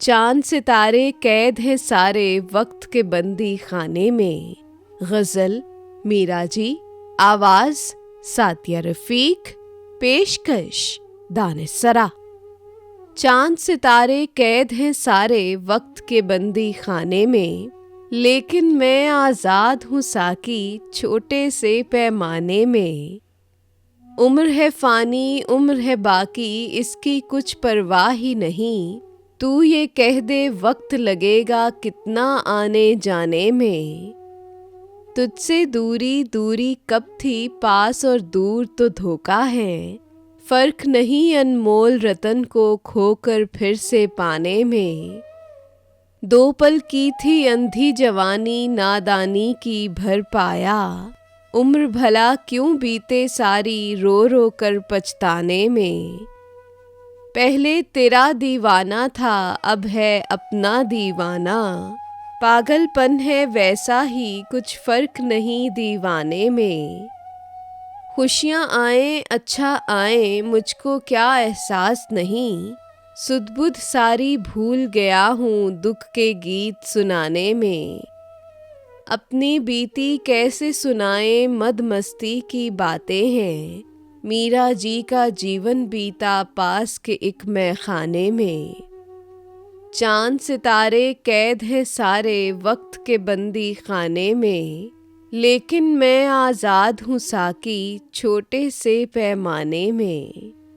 चांद सितारे कैद हैं सारे वक्त के बंदी खाने में। गजल मीरा जी, आवाज सातिया रफीक, पेशकश दानिशरा। चांद सितारे कैद हैं सारे वक्त के बंदी खाने में, लेकिन मैं आज़ाद हूँ साकी छोटे से पैमाने में। उम्र है फ़ानी उम्र है बाकी, इसकी कुछ परवाह ही नहीं। तू ये कह दे वक्त लगेगा कितना आने जाने में। तुझसे दूरी दूरी कब थी, पास और दूर तो धोखा है। फ़र्क नहीं अनमोल रतन को खोकर फिर से पाने में। दो पल की थी अंधी जवानी, नादानी की भर पाया। उम्र भला क्यों बीते सारी रो रो कर पछताने में। पहले तेरा दीवाना था अब है अपना दीवाना। पागलपन है वैसा ही कुछ फ़र्क नहीं दीवाने में। खुशियाँ आए अच्छा आए मुझको क्या एहसास नहीं। सुध बुध सारी भूल गया हूँ दुख के गीत सुनाने में। अपनी बीती कैसे सुनाए मद मस्ती की बातें हैं। मीरा जी का जीवन बीता पास के एक मैखाने में। चांद सितारे कैद हैं सारे वक्त के बंदी खाने में, लेकिन मैं आज़ाद हूँ साकी छोटे से पैमाने में।